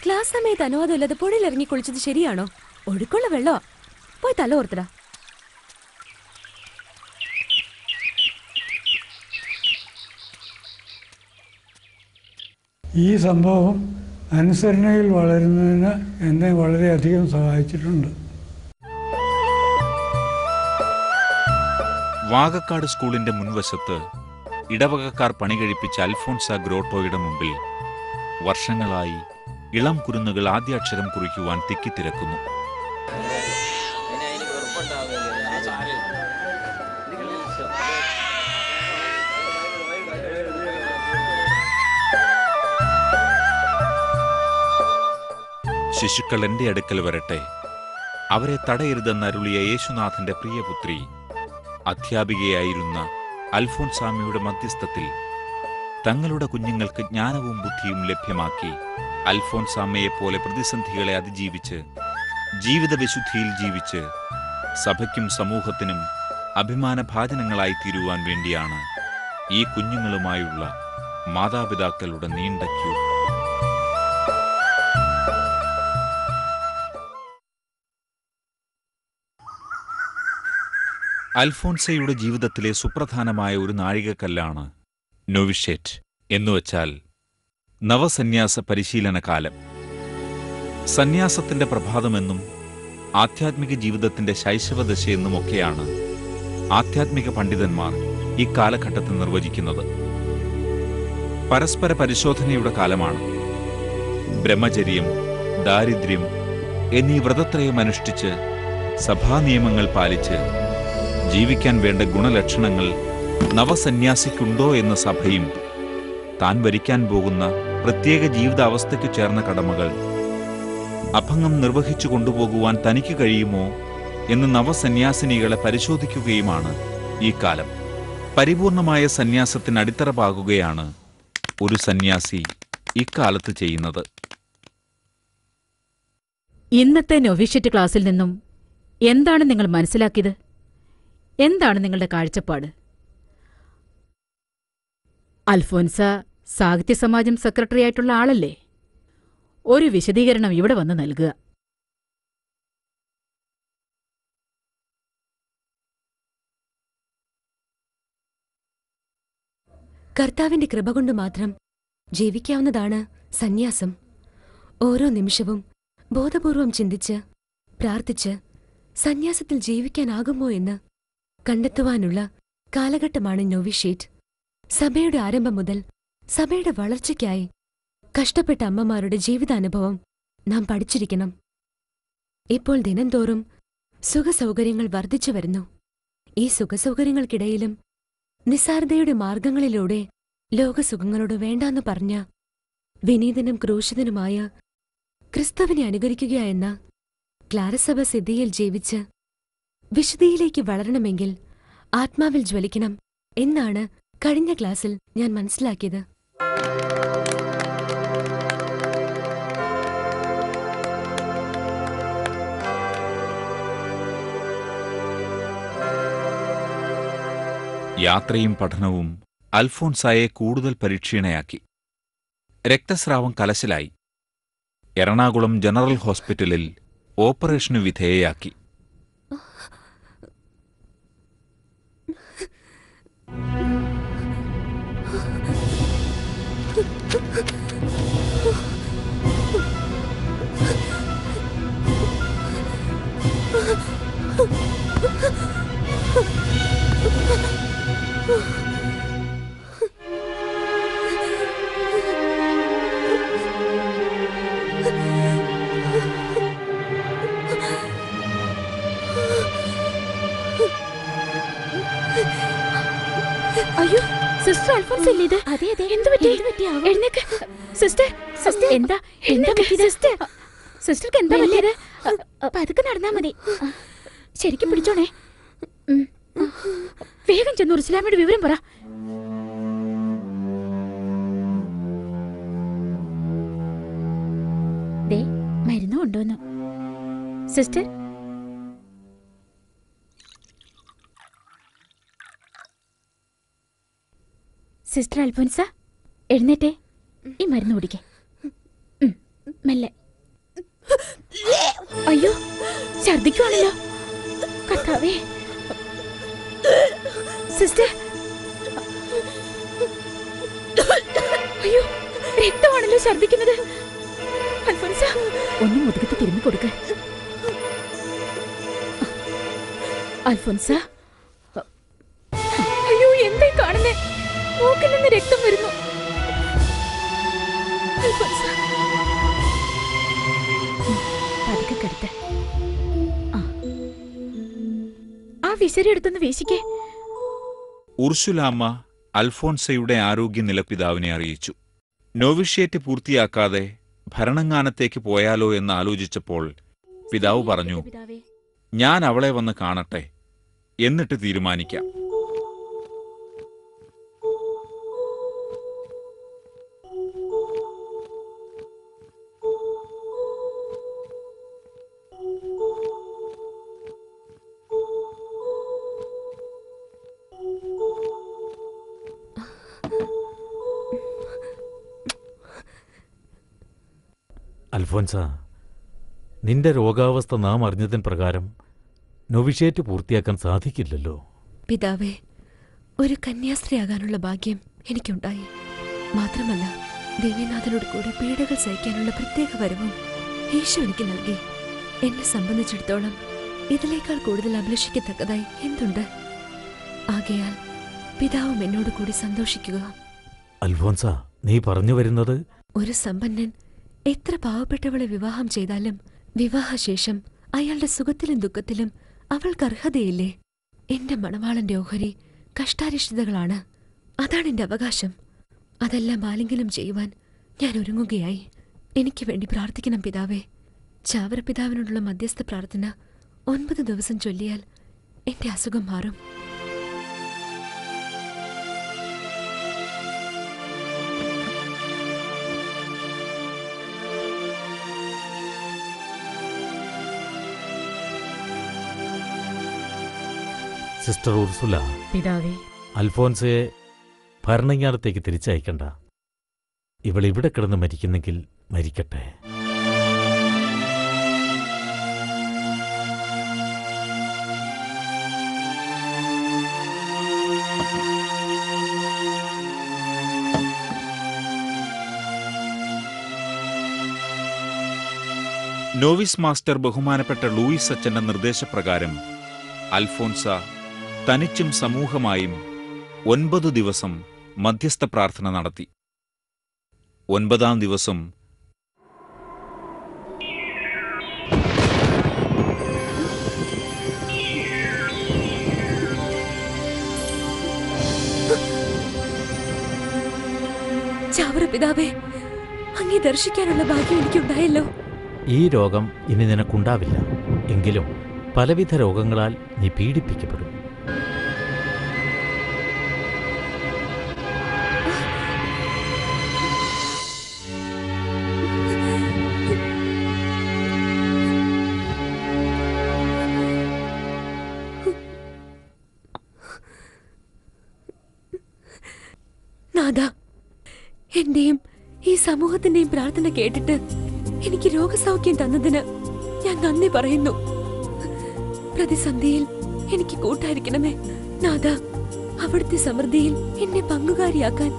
Class സമയത്ത് അനുവാദമില്ലാതെ പുഴയിൽ ഇറങ്ങി കുളിച്ചത് ശരിയാണോ? ഒഴുക്കുള്ള വെള്ളോ? പോയി തല ഓർത്തടാ. ഈ സംഭവം അനുസരണയിൽ വളരുന്നതിന് എന്നെ വളരെയധികം സഹായിച്ചിട്ടുണ്ട്. വാകക്കാട് സ്കൂളിന്റെ മുൻവശത്ത് ഇടവകക്കാർ പണികഴിപ്പിച്ച അൽഫോൺസ ഗ്രോട്ടോയുടെ മുമ്പിൽ വർഷങ്ങളായി ഇളം കുരുന്നുകൾ ആദ്യാക്ഷരം കുറിക്കുവാൻ തിക്കിത്തിരക്കുന്നു. ശിശുക്കൾ എന്റെ അടുക്കൽ വരട്ടെ, അവരെ തടയരുതെന്നരുളിയ യേശുനാഥന്റെ പ്രിയപുത്രി അധ്യാപികയായിരുന്ന അൽഫോൻസാമ്മയുടെ മധ്യസ്ഥത്തിൽ തങ്ങളുടെ കുഞ്ഞുങ്ങൾക്ക് ജ്ഞാനവും ബുദ്ധിയും ലഭ്യമാക്കി അൽഫോൻസാമ്മയെപ്പോലെ പ്രതിസന്ധികളെ അതിജീവിച്ച് ജീവിത വിശുദ്ധിയിൽ ജീവിച്ച് സഭയ്ക്കും സമൂഹത്തിനും അഭിമാനഭാജനങ്ങളായി തീരുവാൻ വേണ്ടിയാണ് ഈ കുഞ്ഞുങ്ങളുമായുള്ള മാതാപിതാക്കളുടെ നീണ്ട ക്യൂ. അൽഫോൻസയുടെ ജീവിതത്തിലെ സുപ്രധാനമായ ഒരു നാഴികക്കല്ലാണ് നോവിഷേറ്റ് എന്നുവച്ചാൽ നവസന്യാസ പരിശീലന കാലം. സന്യാസത്തിന്റെ പ്രഭാതമെന്നും ആധ്യാത്മിക ജീവിതത്തിന്റെ ശൈശവദശയെന്നുമൊക്കെയാണ് ആധ്യാത്മിക പണ്ഡിതന്മാർ ഈ കാലഘട്ടത്തിൽ നിർവചിക്കുന്നത്. പരസ്പര പരിശോധനയുടെ കാലമാണ്. ബ്രഹ്മചര്യം, ദാരിദ്ര്യം എന്നീ വ്രതത്രയം അനുഷ്ഠിച്ച് സഭാനിയമങ്ങൾ പാലിച്ച് ജീവിക്കാൻ വേണ്ട ഗുണലക്ഷണങ്ങൾ നവസന്യാസിക്കുണ്ടോ എന്ന സഭയും താൻ വരിക്കാൻ പോകുന്ന പ്രത്യേക ജീവിതാവസ്ഥയ്ക്കു ചേർന്ന കടമകൾ അഭംഗം നിർവഹിച്ചു കൊണ്ടുപോകുവാൻ തനിക്ക് കഴിയുമോ എന്ന് നവസന്യാസിനികളെ പരിശോധിക്കുകയുമാണ് ഈ കാലം. പരിപൂർണമായ സന്യാസത്തിന് അടിത്തറ പാകുകയാണ് ഒരു സന്യാസി ഇക്കാലത്ത് ചെയ്യുന്നത്. ഇന്നത്തെ നൊവിഷ്യറ്റ് ക്ലാസ്സിൽ നിന്നും എന്താണ് നിങ്ങൾ മനസ്സിലാക്കിയത്? എന്താണ് നിങ്ങളുടെ കാഴ്ചപ്പാട്? അൽഫോൻസ സാഹിത്യ സമാജം സെക്രട്ടറി ആയിട്ടുള്ള ആളല്ലേ? ഒരു വിശദീകരണം ഇവിടെ വന്ന് നൽകുക. കർത്താവിന്റെ കൃപ കൊണ്ട് മാത്രം ജീവിക്കാവുന്നതാണ് സന്യാസം. ഓരോ നിമിഷവും ബോധപൂർവം ചിന്തിച്ച് പ്രാർത്ഥിച്ച് സന്യാസത്തിൽ ജീവിക്കാനാകുമോ എന്ന് കണ്ടെത്തുവാനുള്ള കാലഘട്ടമാണ് നോവിഷേറ്റ്. സഭയുടെ ആരംഭം മുതൽ സഭയുടെ വളർച്ചയ്ക്കായി കഷ്ടപ്പെട്ട അമ്മമാരുടെ ജീവിതാനുഭവം നാം പഠിച്ചിരിക്കണം. ഇപ്പോൾ ദിനംതോറും സുഖസൗകര്യങ്ങൾ വർദ്ധിച്ചു വരുന്നു. ഈ സുഖസൗകര്യങ്ങൾക്കിടയിലും നിസ്സാരതയുടെ മാർഗങ്ങളിലൂടെ ലോകസുഖങ്ങളോട് വേണ്ടാന്ന് പറഞ്ഞ വിനീതനും ക്രൂശിതനുമായ ക്രിസ്തുവിനെ അനുകരിക്കുക എന്ന ക്ലാരസഭ സിദ്ധിയിൽ ജീവിച്ച് വിശുദ്ധിയിലേക്ക് വളരണമെങ്കിൽ ആത്മാവിൽ ജ്വലിക്കണം എന്നാണ് കഴിഞ്ഞ ക്ലാസ്സിൽ ഞാൻ മനസ്സിലാക്കിയത്. യാത്രയും പഠനവും അൽഫോൻസായെ കൂടുതൽ പരീക്ഷീണയാക്കി. രക്തസ്രാവം കലശലായി. എറണാകുളം ജനറൽ ഹോസ്പിറ്റലിൽ ഓപ്പറേഷനു വിധേയയാക്കി. അയ്യോ, സിസ്റ്റർ അൽഫോൻസ് അല്ലേ ഇത്? അതെ അതെ. എന്ത് പറ്റി? എഴുന്നേക്ക് സിസ്റ്റർ. സിസ്റ്റർ എന്താ പറ്റിയത്? സിസ്റ്റർ സിസ്റ്റർക്ക് എന്താ പറ്റിയത്? പതുക്കെ നടന്നാ മതി. ശരിക്കും പിടിച്ചോണേ. വേഗം ചെന്ന് ഉറുസ്ലാമയുടെ വിവരം പറ. ദേ മരുന്ന് കൊണ്ടുവന്നു. സിസ്റ്റർ സിസ്റ്റർ അൽഫോൻസ എഴുന്നേറ്റേ, ഈ മരുന്ന് കുടിക്കേ. മെല്ലെ. അയ്യോ, ഛർദിക്കുവാണല്ലോ. കർത്താവേ. സിസ്റ്റർ, അയ്യോ, രക്തമാണല്ലോ ഛർദിക്കുന്നത്. അൽഫോൻസ, ഒന്ന് മുതുകത്ത് തിരുമ്മി കൊടുക്ക. അൽഫോൻസ, അയ്യോ, എന്തായി കാണുന്നേ? മൂക്കിൽ നിന്ന് രക്തം വരുന്നു. അൽഫോൻസ, പതുക്കെ കിടത്ത്. ആ വിശരി എടുത്തൊന്ന് വീശിക്കേ. ഉർസുലാമ്മ അൽഫോൻസയുടെ ആരോഗ്യനില പിതാവിനെ അറിയിച്ചു. നോവിഷ്യേറ്റ് പൂർത്തിയാക്കാതെ ഭരണങ്ങാനത്തേക്ക് പോയാലോ എന്ന് ആലോചിച്ചപ്പോൾ പിതാവ് പറഞ്ഞു, ഞാൻ അവളെ വന്ന് കാണട്ടെ, എന്നിട്ട് തീരുമാനിക്കാം. അൽഫോൻസ, നിന്റെ രോഗാവസ്ഥ നാം അറിഞ്ഞതിന് പ്രകാരം നൊവിഷ്യേറ്റ് പൂർത്തിയാക്കാൻ സാധിക്കില്ലല്ലോ. പിതാവേ, ഒരു കന്യാസ്ത്രീയാകാനുള്ള ഭാഗ്യം എനിക്കുണ്ടായി. മാത്രമല്ല, ദേവീനാഥനോട് കൂടി പീഡകൾ സഹിക്കാനുള്ള പ്രത്യേക വരവും ഈശോ എനിക്ക് നൽകി. എന്നെ സംബന്ധിച്ചിടത്തോളം ഇതിനേക്കാൾ കൂടുതൽ അഭിലഷിക്കത്തക്കതായി എന്തുണ്ട്? ആകയാൽ പിതാവും എന്നോട് കൂടി സന്തോഷിക്കുക. അൽഫോൻസ, നീ പറഞ്ഞു വരുന്നത്? ഒരു സമ്പന്നൻ എത്ര പാവപ്പെട്ടവളെ വിവാഹം ചെയ്താലും വിവാഹശേഷം അയാളുടെ സുഖത്തിലും ദുഃഖത്തിലും അവൾക്ക് അർഹതയില്ലേ? എന്റെ മണവാളന്റെ ഓഹരി കഷ്ടാരിഷ്ടിതകളാണ്. അതാണ് എന്റെ അവകാശം. അതെല്ലാം ആരെങ്കിലും ചെയ്യുവാൻ ഞാൻ ഒരുങ്ങുകയായി. എനിക്ക് വേണ്ടി പ്രാർത്ഥിക്കണം പിതാവേ. ചാവറ പിതാവിനോടുള്ള മധ്യസ്ഥ പ്രാർത്ഥന 9 ദിവസം ചൊല്ലിയാൽ എന്റെ അസുഖം മാറും. സിസ്റ്റർ ഉർസുല, പിതാവേ, അൽഫോൻസയെ ഭരണങ്ങാനത്തേക്ക് തിരിച്ചയക്കണ്ട. ഇവളിവിടെ കിടന്ന് മരിക്കുന്നെങ്കിൽ മരിക്കട്ടെ. നോവിസ് മാസ്റ്റർ ബഹുമാനപ്പെട്ട ലൂയിസ് അച്ഛന്റെ നിർദ്ദേശപ്രകാരം അൽഫോൻസ തനിച്ചും സമൂഹമായും 9 ദിവസം മധ്യസ്ഥ പ്രാർത്ഥന നടത്തി. 9-ാം ദിവസം ചാവറ പിതാവേ, അങ്ങേ ദർശിക്കാനുള്ള ഭാഗ്യം എനിക്കുണ്ടായല്ലോ. ഈ രോഗം ഇനി നിനക്കുണ്ടാവില്ല. എങ്കിലും പലവിധ രോഗങ്ങളാൽ നീ പീഡിപ്പിക്കപ്പെടും. നാഥ, എന്റെയും ഈ സമൂഹത്തിന്റെയും പ്രാർത്ഥന കേട്ടിട്ട് എനിക്ക് രോഗസൗഖ്യം തന്നതിന് ഞാൻ നന്ദി പറയുന്നു. പ്രതിസന്ധിയിൽ എനിക്ക് കൂട്ടായിരിക്കണമേ നാഥ. അവിടുത്തെ സമൃദ്ധിയിൽ എന്നെ പങ്കുകാരിയാക്കാൻ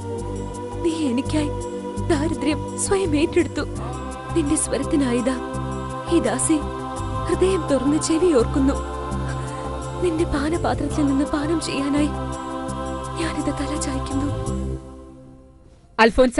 നീ എനിക്കായി ദാരിദ്ര്യം സ്വയം ഏറ്റെടുത്തു. നിന്റെ സ്വരത്തിനായിതാ ഈ ദാസി ഹൃദയം തുറന്ന് ചെവി ഓർക്കുന്നു. നിന്റെ പാനപാത്രത്തിൽ നിന്ന് പാനം ചെയ്യാനായി ഞാനിത് തല ചായ്ക്കുന്നു. അൽഫോൻസ,